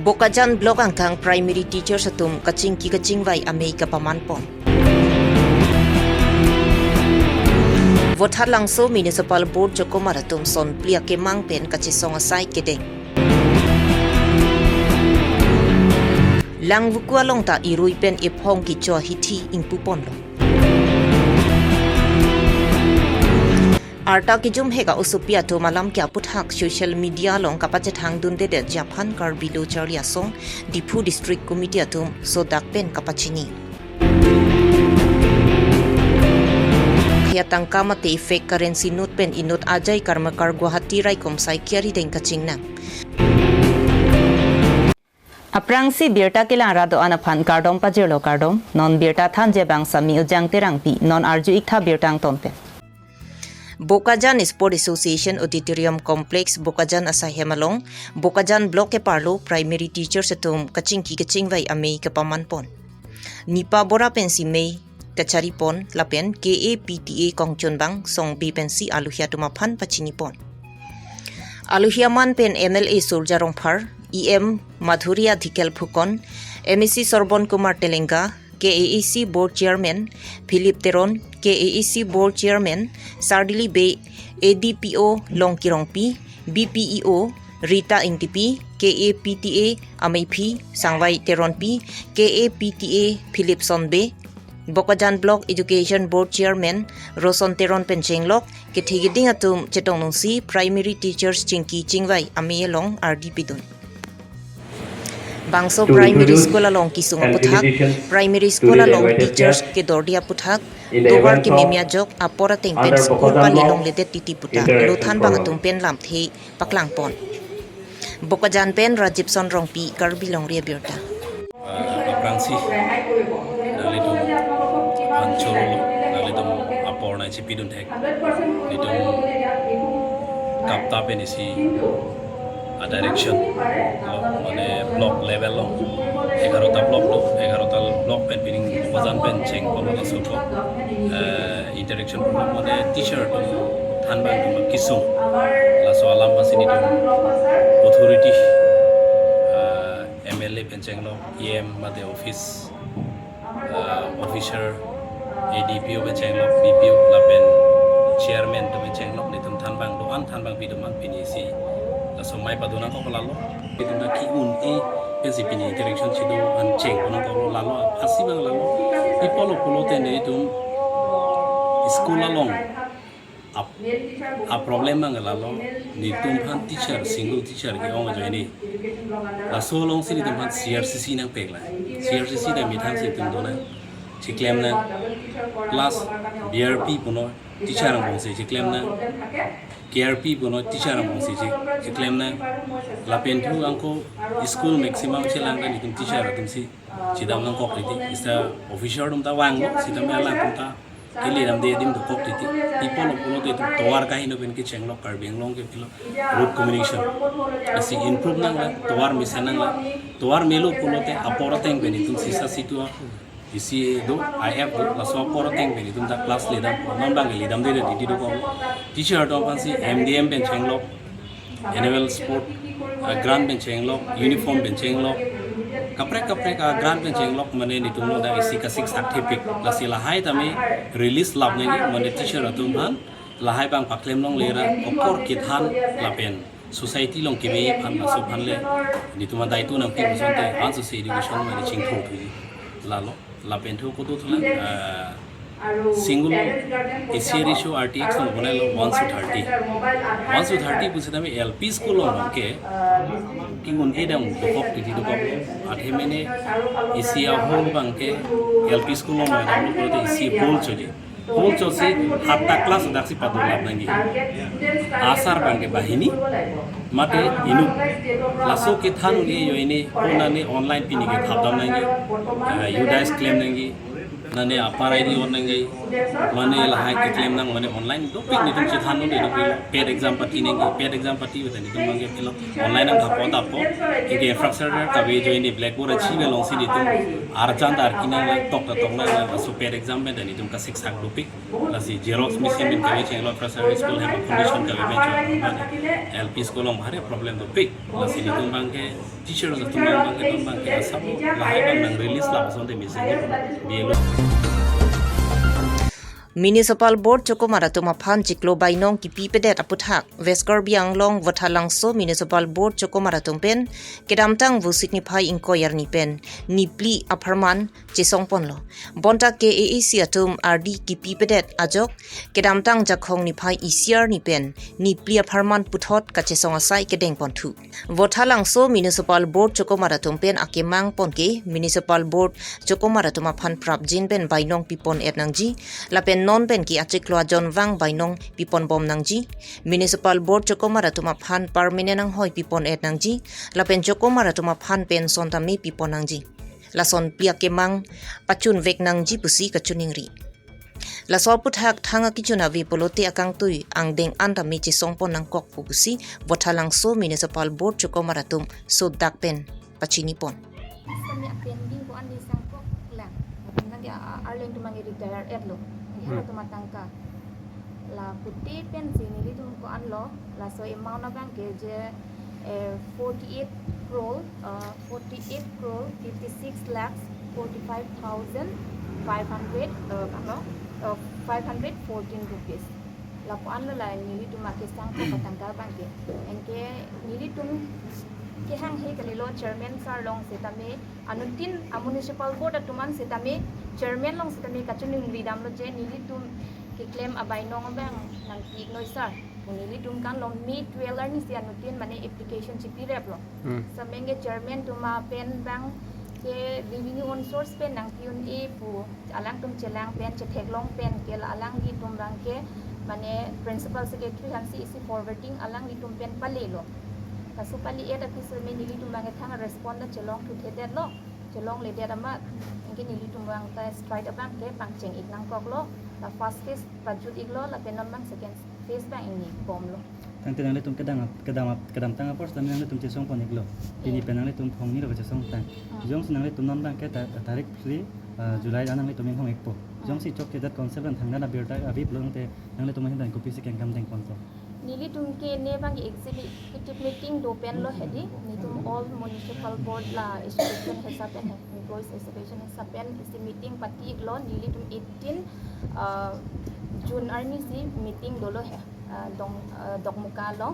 Bokajan blok angkang primary teacher satum kacing ki kacing vai amei kapamanpon. Votat langso municipal board Joko Maratum son plia kemang pen kachisong asai kedeng. Lang vukua long ta irui pen iphong ki cho hiti ingpupon lo. Arta ki jum hega usupia to malam kya puthak social media long kapachet hang dun de Japan Karbi Longri Abirta Dipu District Committee atum so dakpen kapachini. Kaya tangka mate fake currency note pen inot ajay karmakar Guwahati rai komsai kiari deng kaching na. Aprang si Birta kilang rado anapan kardom pajero kardom non Birta thanje bang sami ujang terangpi non arju ikta Birtang tonpe. Bokajan Sport Association Auditorium Complex Bokajan Asai Hemalong Bokajan Block ke Parlo Primary Teacher setum kacing ki kacing vai amei kapamanpon. Nipa bora pensi mei kacharipon lapen KAPTA Kongchon bang song bi pensi aluhia tumapan pachinipon. Aluhia man pen MLA Surjarong Par EM Madhuria Dhikel Phukon MEC Sorbon Kumar Telenga KAEC Board Chairman Philip Teron, KAEC Board Chairman Sardili Bay, ADPO Longkirongpi, BPEO Rita Ingtipi, KAPTA Amaipi Sangwai Teronpi, KAPTA Philip Sonbe, Bokajan Block Education Board Chairman Roson Teron Penchenglok, Kethigiding atum chetong nungsi Primary Teachers Chingki Chingwai Ameyelong RDP dun. Bangso primary school along kisung puthak primary school along teachers ke dordia puthak dobar ki memia jok apora teng pen school palilong ledet titi puta luthan bangatum pen lam the paklang pon Bokajan pen Rajipson Rongpi Karbi Longri Abirta Aprangsi dalitu ancol dalitu aporna chipidun thek ditu kapta pen isi a direction mane block level lo 11ta block lo 11ta block pen pining bazan pen cheng ko la so ko interaction mane teacher to thanban to kisung la so alam pasini to authority MLA pen cheng lo EM made office officer ADPO pen cheng lo BPO la pen chairman to pen cheng lo ni tum thanbang do an thanbang pi do man pinisi so mai paduna ko lalo itunda ki un e principini interaction chido an cheng kono ko lalo asibang lalo ipolo polote ne tum school along a problem ang lalo ni tum han teacher single teacher ki ong joini la so long si tum han CRCC nang pekla CRCC da mithang se tum dona chiklem na plus BRP puno teacher ang bose chiklem na KRP puno teacher ang bose chiklem na lapen thu angko school maximum chelang ni tum teacher tum si chidam nang kok riti isa officer dum ta wang no sidam ala tum ta kili ram de dim to kok riti people puno te towar ka hino pen ki chenglok Karbi Long ke pilo road communication asi improve nang la towar mission nang la towar melo puno te apora teng pen tum sisa situa isi do IF do la so apora teng pen tum ta class leader non bang lidam de di do ko teacher do pansi MDM pen chenglok annual sport grand pen chenglok uniform pen chenglok kaprek ka grand pen chenglok mane ni tumlo da isi ka 6 certificate la sila hai tami release lab ngi mane teacher atum han la hai bang paklem long lera okor kithan la pen society long kibe phan la so phan le ni tuma dai tu nam ki sonte an so se education mane chingtho thi la lo la pen thu ko tu thla single AC ratio RTX no bonalo 1:30 pusita me LP school on ke kingun edam dokop titi dokop athe mene AC a whole bangke LP school on na lo prote AC whole choje hatta class daksi padulap nangi asar bangke bahini mate inu laso ke than ge yo ini ona ne online pini ke thapdam nangi you guys claim nangi nane aparai di on nangai mane lahai ke claim nang mane online do pik ni tum chithan no de do paid exam pati nengi paid exam pati wete ni tum mangi pilo online nang tapo ke infrastructure ka be join ni blackboard achi be long si ni tum archan dar kinang lang tok ta tok nang so paid exam be ni tum ka sik sak do pik la si xerox machine bin ka be cheng lo infrastructure school have condition ka be ben LP school om hare problem do pik la si ni tum bangke teacher da tum bangke tum bangke sab lahai bang nang release la so de message be lo Municipal Board Chokomara to Mapan Chiklo Bainong ki pipedet aputhak West Karbi Anglong Wathalangso Municipal Board Chokomara tumpen kedamtang vu signify inkoyar ni pen nipli aparman chisong ponlo bonta KAAC atum RD ki pipedet ajok kedamtang jakhong ni phai ECR ni pen nipli aparman puthot ka chisong asai kedeng ponthu Wathalangso Municipal Board Chokomara tumpen akemang ponke Municipal Board Chokomara to Mapan prapjin pen bainong pipon etnangji lapen non pen ki achiklo John Wang bainong pipon bom nangji Municipal Board Chokomara to Mapan permanent ang hoi pipon etnangji lapen Chokomara to Mapan pen sontami pipon nangji lason pia kemang pachun vek nangji pusi kachuningri lasol puthak thanga kichuna vi polote akang tui ang deng antami chi songpon nang kok pusi Wathalangso Municipal Board Chokomara tum so dakpen pachinipon Kami attending ko andi sangkok lang. Nanti arleng tumangi retire etlo. Hara tumatangka. La puti pensi nili tum ko anlo la so amount na bang ke je 48 crore 56 lakhs 45,500 ano 514 rupees. La po anlo la nili tum makisang ko patangka bang ke. Engke nili tum ke hang he kalilo chairman sar long setame anutin municipal board atuman setame chairman long setame kachuning lidam lo je nili tum ke claim abai nong bang nang tik noi sar nili tum kan long mi 12 ni si anutin mane application chipi rep lo samenge chairman tuma pen bang ke revenue on source pen nang piun e pu alang tum chelang pen che thek long pen ke la alang gi tum bang ke mane principal secretary hansi isi forwarding alang gi tum pen palelo kasupali eta pisul me nili tumbang thang respond na chelong tu thedet lo chelong le det ama inge nili tumbang ta straight abang ke pangcheng ik nang kok lo la first phase pajut ik lo la penon mang second phase bang ini bom lo tang tenang le tum kedam tang apor tam nang le tum chesong pon ik lo ini penang le tum phong ni ro chesong tang jong sinang le tum non bang ke tarik 3 July anang le tum hong ek po jong si chok ke dat concept an thangna Abirta abib long te nang le tum hin dan copy se ken kam teng pon to nili tum ke ne bang executive meeting do pen lo hedi ni tum all municipal board la association hesapen employees association hesapen isi meeting pati lo nili tum 18 June arni si meeting do lo he dok muka lo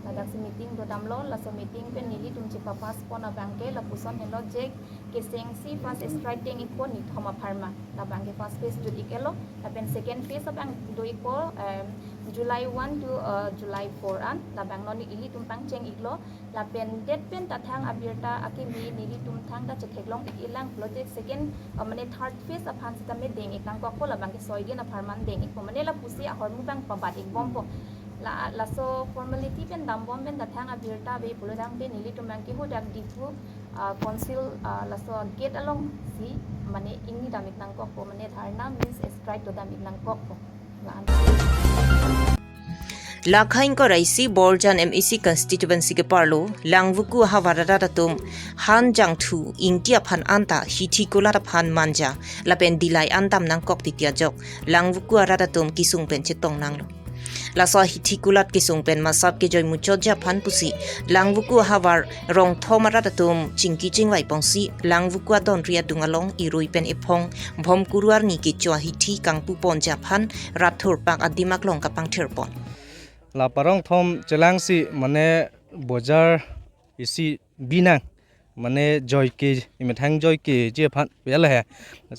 nadak si meeting do dam lo la so meeting pen nili tum chi papas pon abangke la puson ne lo je ke seng si first striking ipon ni thoma pharma la bangke first phase jud ikelo la pen second phase abang do ipo July 1 to July 4 an la bang non ili tum pang cheng iklo la pen det pen ta thang Abirta akimi nili tum thang da chekhek long ik ilang project second mane third phase aphan sita me deng ikang ko la bang ke soigen a pharman deng ik mane la pusi a hormu bang pabat ik bom po la so formality pen dam bom pen ta thang Abirta be pulodang pen nili tum bang ke hu dak dipu council la so get along si mane ingi damik nang ko mane dharna means strike to damik nang ko la Lakhain ko raisi Borjan MEC constituency ke parlo langvuku hawarada datum han jangthu ingtia phan anta hithi kolara phan manja lapen dilai antam nang kok titia jok langvuku arada tum kisung pen chetong nanglo laso hithi kulat kisung pen masap ke joy muchoja phan pusi langvuku hawar rong thomara datum chingki chingwai pongsi langvuku don ria dungalong irui pen epong bhom kuruar ni ki chwa hithi kangpu ponja phan rathur pak adimak long kapang therpon la parong thom chelang si mane bojar isi binang mane joy ke imethang joy ke je phan bel he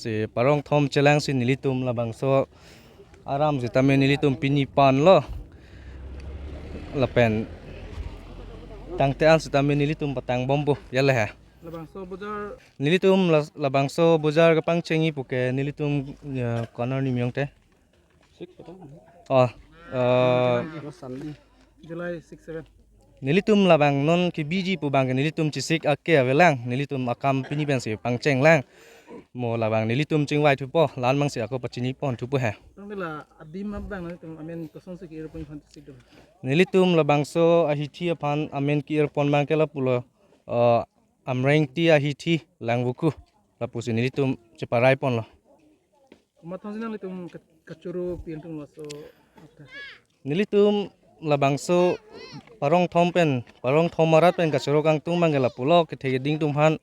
se parong thom chelang si nilitum la bangso aram se tame nilitum pini pan lo la pen tangte an se tame nilitum patang bombo yel he la bangso bojar nilitum la bangso bojar ka pangchengi puke nilitum corner ni myongte July 6-7 nilitum labang non ki biji pu bang nilitum chisik akke avelang nilitum akam pini bensi pangcheng lang mo labang nilitum chingwai thu po lan mang sia ko pachini pon thu po ha Tong la adim bang na tung amen kosong se kira pun fantastic do. nilitum labang so ahithi aphan amen ki pon mang kela pulo amreng ti ahithi langbuku lapusi nilitum cheparai pon lo Kuma thong sina tung kachuru piang tung waso. nilitum labang so parong thomarat pen kachoro kang tung mangela pulo ke thege ding tum han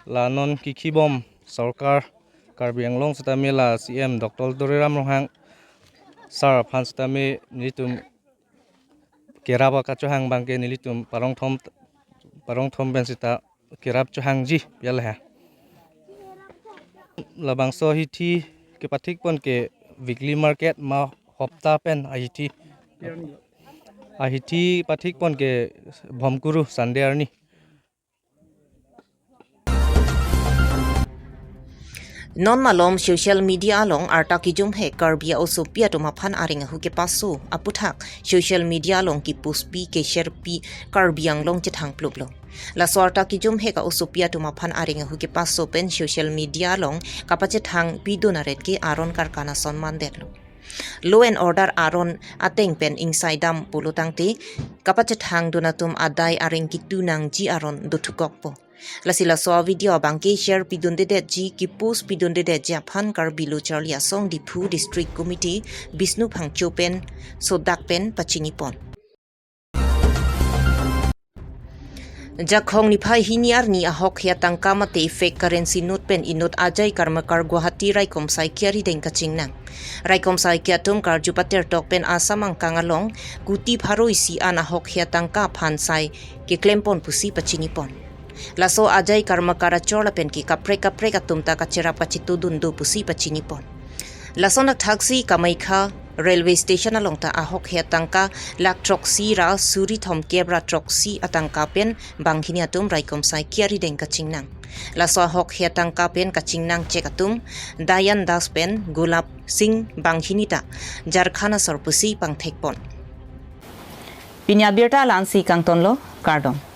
la non kikibom sarkar Karbi Longri Abirta la CM Dr. Doriram Rohang sar phan stame nilitum keraba kachohang bangke nilitum parong thom ben sita kerap chohang ji yal ha labang so hi thi ke pathik pon ke weekly market ma hopta pen ahithi pathik pon ke bhomkuru sunday arni Non malom social media along arta ki jum he Karbi also pia to maphan aring hu ke pasu aputhak social media along ki post pi ke share pi Karbi ang long chithang plup lo la sorta ki jum he ka also pia to maphan aring hu ke pasu pen social media along kapache thang pi donaret ke aron karkana sonman detlo Law and order aron ateng pen inside dam pulutang te kapache thang donatum adai aring ki tunang ji aron dothukok po Lasila so video bangke share pidun de ji ki post pidun de Japan Karbi lo Charlia song di Phu District Committee Bisnu Phangcho pen Sodak pen pachini pon Jakhong ni phai hiniar ni ahok ya tangka mate fake currency note pen inot ajai karmakar Guwahati Raikom sai kiari deng kaching nang Raikom sai kia tum kar jupater tok pen asamang kangalong guti pharo isi an ahok ya tangka phan sai ke klempon pusi pachini pon Laso ajai karmakara chola pen ki kapre katumta kachera pachitu dundu pusi pachini pon Laso nak taxi kamaikha railway station along ta ahok he tangka lak troksi ra suri thom kebra troksi atangka pen banghini atum Raikom sai kiari deng kaching nang Laso ahok he tangka pen kaching nang chekatum Dayan Das pen Gulab Singh banghini ta Jarkhana sor pusi pangthek pon Pinya Abirta lansi kang tonlo kardom